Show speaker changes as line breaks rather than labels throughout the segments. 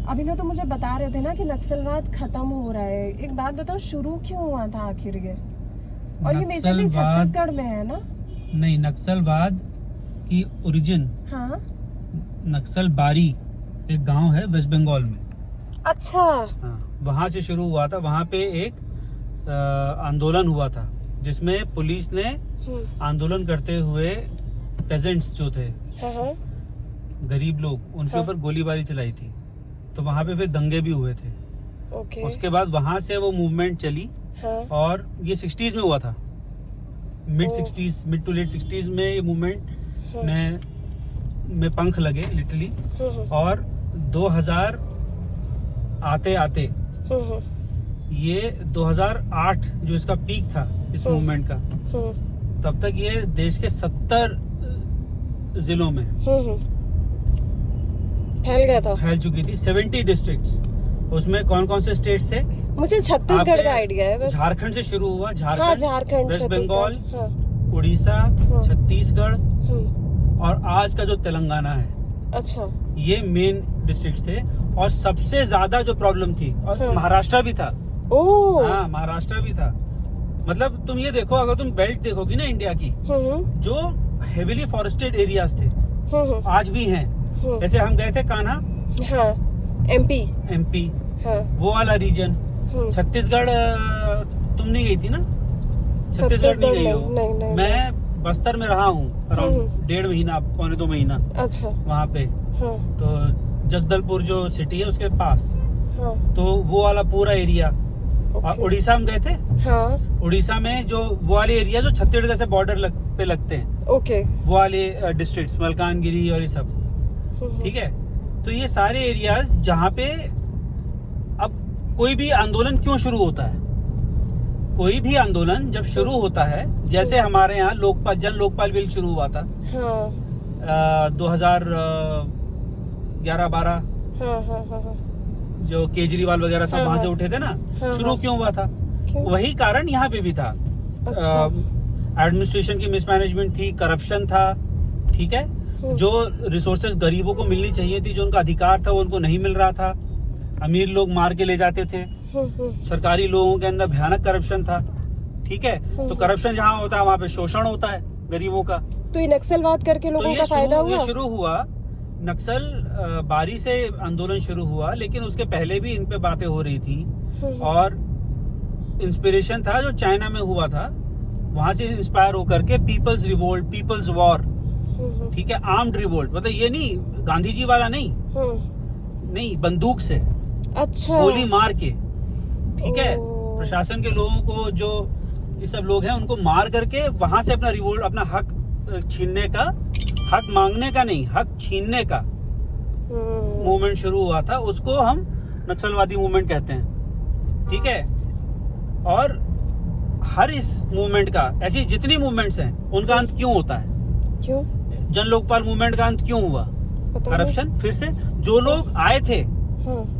अभी ना तो मुझे बता रहे थे ना कि नक्सलवाद खत्म हो रहा है। एक बात बताओ, शुरू क्यों हुआ था आखिर ये? और ये मेजरली छत्तीसगढ़ में है ना?
नहीं, नक्सलवाद की ओरिजिन
हाँ,
नक्सलबारी एक गांव है वेस्ट बंगाल में।
अच्छा।
हाँ, वहां से शुरू हुआ था। वहां पे एक आंदोलन हुआ था जिसमें पुलिस ने आंदोलन करते हुए पेजेंट्स जो थे,
हाँ,
गरीब लोग, उनके
हाँ।
ऊपर गोलीबारी चलाई थी। तो वहां पे फिर दंगे भी हुए थे।
ओके।
उसके बाद वहां से वो मूवमेंट चली।
हाँ।
और ये 60s में हुआ था, मिड टू लेट 60s में ये मूवमेंट में पंख लगे लिटरली। और 2000 आते आते ये 2008 जो इसका पीक था इस मूवमेंट का, तब तक ये देश के 70 जिलों में फैल चुकी थी। 70 डिस्ट्रिक्ट्स। उसमें कौन कौन से स्टेट्स थे?
मुझे छत्तीसगढ़ का आइडिया है बस।
झारखंड से शुरू हुआ।
हाँ, झारखंड,
वेस्ट बंगाल,
हाँ।
उड़ीसा, छत्तीसगढ़ और आज का जो तेलंगाना है।
अच्छा।
ये मेन डिस्ट्रिक्ट थे। और सबसे ज्यादा जो प्रॉब्लम थी, और महाराष्ट्र भी था। हाँ, महाराष्ट्र भी था। मतलब तुम ये देखो, अगर तुम बेल्ट देखोगी ना इंडिया की, जो हेविली फॉरेस्टेड एरियाज थे आज भी हैं। जैसे हम गए थे कान्हा,
हाँ, एमपी,
हाँ, वो वाला रीजन। छत्तीसगढ़ तुम नहीं गई थी ना? छत्तीसगढ़ नहीं गई हो?
नहीं।
मैं बस्तर में रहा हूँ अराउंड 1.5 महीना, पौने 2 महीना।
अच्छा।
वहाँ पे तो जगदलपुर जो सिटी है उसके पास, तो वो वाला पूरा एरिया। और उड़ीसा हम गए थे। हाँ। उड़ीसा में जो वो वाले एरिया जो छत्तीसगढ़ से बॉर्डर पे लगते हैं,
ओके,
वो वाले डिस्ट्रिक्ट्स, मलकानगिरी और ये सब। ठीक है। तो ये सारे एरियाज जहाँ पे अब कोई भी आंदोलन क्यों शुरू होता है? कोई भी आंदोलन जब शुरू होता है, जैसे हमारे यहाँ जन लोकपाल बिल शुरू हुआ था 2011-12, जो केजरीवाल वगैरह सब वहां से उठे थे ना, शुरू क्यों हुआ था? वही कारण यहाँ पे भी था। एडमिनिस्ट्रेशन की मिसमैनेजमेंट थी, करप्शन था। ठीक है। जो रिसोर्सेज गरीबों को मिलनी चाहिए थी, जो उनका अधिकार था, वो उनको नहीं मिल रहा था। अमीर लोग मार के ले जाते थे। सरकारी लोगों के अंदर भयानक करप्शन था। ठीक है। तो करप्शन जहाँ होता है वहाँ पे शोषण होता है गरीबों का।
तो ये नक्सलवाद करके लोगों का फायदा हुआ?
ये शुरू हुआ नक्सल बारी से आंदोलन शुरू हुआ, लेकिन उसके पहले भी इन पे बातें हो रही थी। और इंस्पिरेशन था जो चाइना में हुआ था, वहां से इंस्पायर होकर के पीपल्स रिवोल्ट, पीपल्स वॉर। ठीक है। आर्म्ड रिवोल्ट, मतलब ये नहीं गांधी जी वाला नहीं, बंदूक से,
अच्छा,
गोली मार के। ठीक है। प्रशासन के लोगों को, जो ये सब लोग हैं, उनको मार करके वहां से अपना रिवोल्ट, अपना हक छीनने का, हक मांगने का नहीं, हक छीनने का मूवमेंट शुरू हुआ था। उसको हम नक्सलवादी मूवमेंट कहते हैं। ठीक है। और हर इस मूवमेंट का, ऐसी जितनी मूवमेंट्स हैं, उनका अंत क्यों होता है?
क्यों?
जन लोकपाल मूवमेंट का अंत क्यों हुआ? करप्शन। फिर से जो लोग आए थे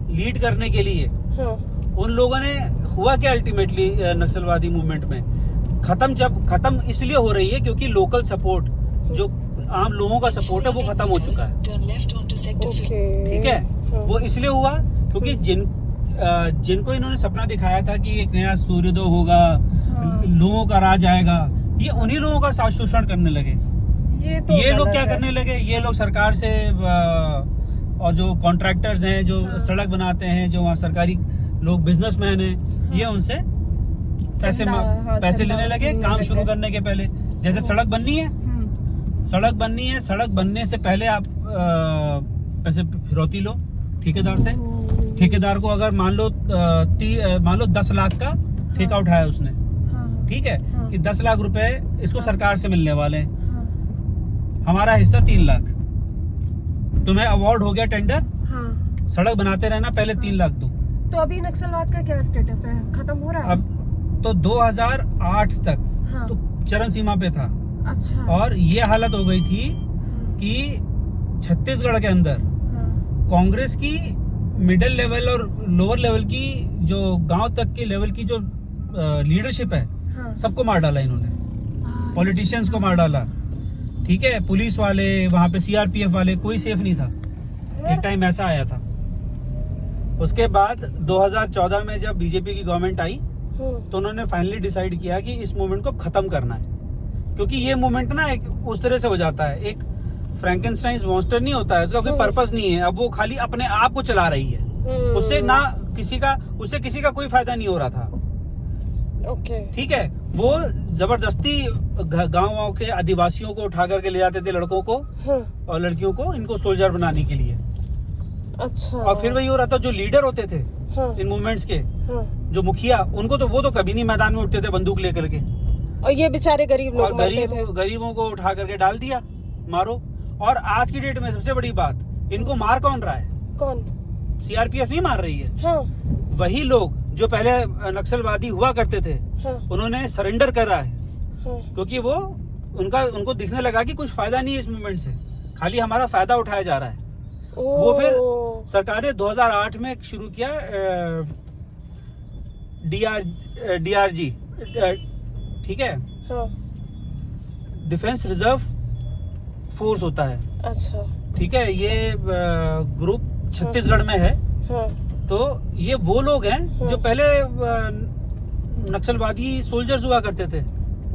लीड करने के लिए, उन लोगों ने हुआ क्या अल्टीमेटली नक्सलवादी मूवमेंट में? खत्म इसलिए हो रही है क्योंकि लोकल सपोर्ट, जो आम लोगों का सपोर्ट है, वो खत्म हो चुका है। ठीक है। वो इसलिए हुआ क्योंकि जिनको इन्होंने सपना दिखाया था कि एक नया सूर्योदय होगा, लोगों का राज आएगा, ये उन्हीं लोगों का शोषण करने लगे। ये लोग क्या करने लगे? ये लोग सरकार से, और जो कॉन्ट्रैक्टर्स हैं, जो सड़क बनाते हैं, जो वहाँ सरकारी लोग, बिजनेसमैन हैं, ये उनसे पैसे लेने लगे काम शुरू करने के पहले। जैसे सड़क बननी है, सड़क बनने से पहले आप पैसे फिरौती लो ठेकेदार से। ठेकेदार को अगर मान लो 10 लाख का ठेका उठाया उसने, ठीक है, कि 10 लाख रुपए इसको सरकार से मिलने वाले हैं। हमारा हिस्सा 3 लाख। तुम्हें अवार्ड हो गया टेंडर, सड़क बनाते रहना, पहले 3 लाख दो।
तो अभी नक्सलवाद का क्या स्टेटस है? खत्म हो रहा है?
अब तो 2008 तक तो चरम सीमा पे था।
अच्छा।
और ये हालत हो गई थी कि छत्तीसगढ़ के अंदर कांग्रेस की मिडिल लेवल और लोअर लेवल की, जो गांव तक के लेवल की जो लीडरशिप है, सबको मार डाला इन्होंने। पॉलिटिशियंस को मार डाला। ठीक है। पुलिस वाले, वहां पे सीआरपीएफ वाले, कोई सेफ नहीं था। एक टाइम ऐसा आया था। उसके बाद 2014 में जब बीजेपी की गवर्नमेंट आई तो उन्होंने फाइनली डिसाइड किया कि इस मूवमेंट को खत्म करना है, क्योंकि ये मूवमेंट ना एक उस तरह से हो जाता है, एक फ्रैंकेनस्टाइन मॉन्स्टर नहीं होता है, उसका कोई पर्पस नहीं है। अब वो खाली अपने आप को चला रही है, उससे ना किसी का कोई फायदा नहीं हो रहा था।
ओके
ठीक है, वो जबरदस्ती गांव के आदिवासियों को उठा करके ले जाते थे, लड़कों को और लड़कियों को, इनको सोल्जर बनाने के लिए।
अच्छा।
और फिर वही हो रहा था, जो लीडर होते थे इन मूवमेंट्स के, जो मुखिया, उनको तो वो तो कभी नहीं मैदान में उठते थे बंदूक लेकर के,
और ये बेचारे गरीब लोग मरते थे।
गरीबों को उठा करके डाल दिया, मारो। और आज की डेट में सबसे बड़ी बात, इनको मार कौन रहा है?
कौन?
सीआरपीएफ नहीं मार रही है।
हाँ।
वही लोग जो पहले नक्सलवादी हुआ करते थे, उन्होंने सरेंडर करा है, क्योंकि वो उनको दिखने लगा कि कुछ फायदा नहीं है इस मूवमेंट से, खाली हमारा फायदा उठाया जा रहा है। वो फिर सरकार ने 2008 में शुरू किया DRG, ठीक है, डिफेंस रिजर्व फोर्स होता है।
अच्छा।
ठीक है, ये ग्रुप छत्तीसगढ़ में है। तो ये वो लोग हैं जो पहले नक्सलवादी सोल्जर्स हुआ करते थे।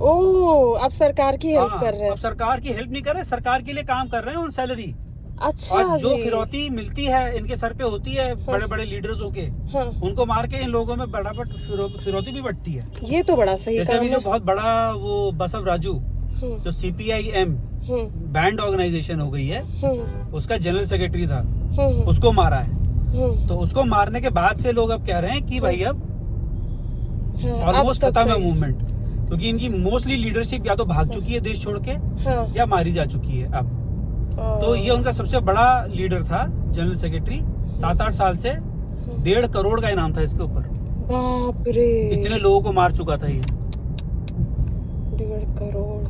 ओह, अब सरकार की हेल्प कर रहे हैं।
अब सरकार की हेल्प नहीं कर रहे, सरकार के लिए काम कर रहे हैं, उन सैलरी।
अच्छा।
और जो फिरौती मिलती है इनके सर पे होती है, बड़े बड़े लीडर्स के, उनको मार के इन लोगों में बराबर फिरौती भी बढ़ती है।
ये तो बड़ा सही
जैसे अभी जो बहुत बड़ा वो बसव राजू, जो CPIM बैंड ऑर्गेनाइजेशन हो गई है, उसका जनरल सेक्रेटरी था, उसको मारा है। तो उसको मारने के बाद से लोग अब कह रहे हैं कि भाई अब ऑलमोस्ट खत्म है मूवमेंट, क्योंकि इनकी मोस्टली लीडरशिप या तो भाग चुकी है देश छोड़ के, या मारी जा चुकी है अब। तो ये उनका सबसे बड़ा लीडर था, जनरल सेक्रेटरी। 7-8 साल से 1.5 करोड़ का इनाम था इसके ऊपर।
बाप रे,
इतने लोगों को मार चुका था ये।
1.5 करोड़।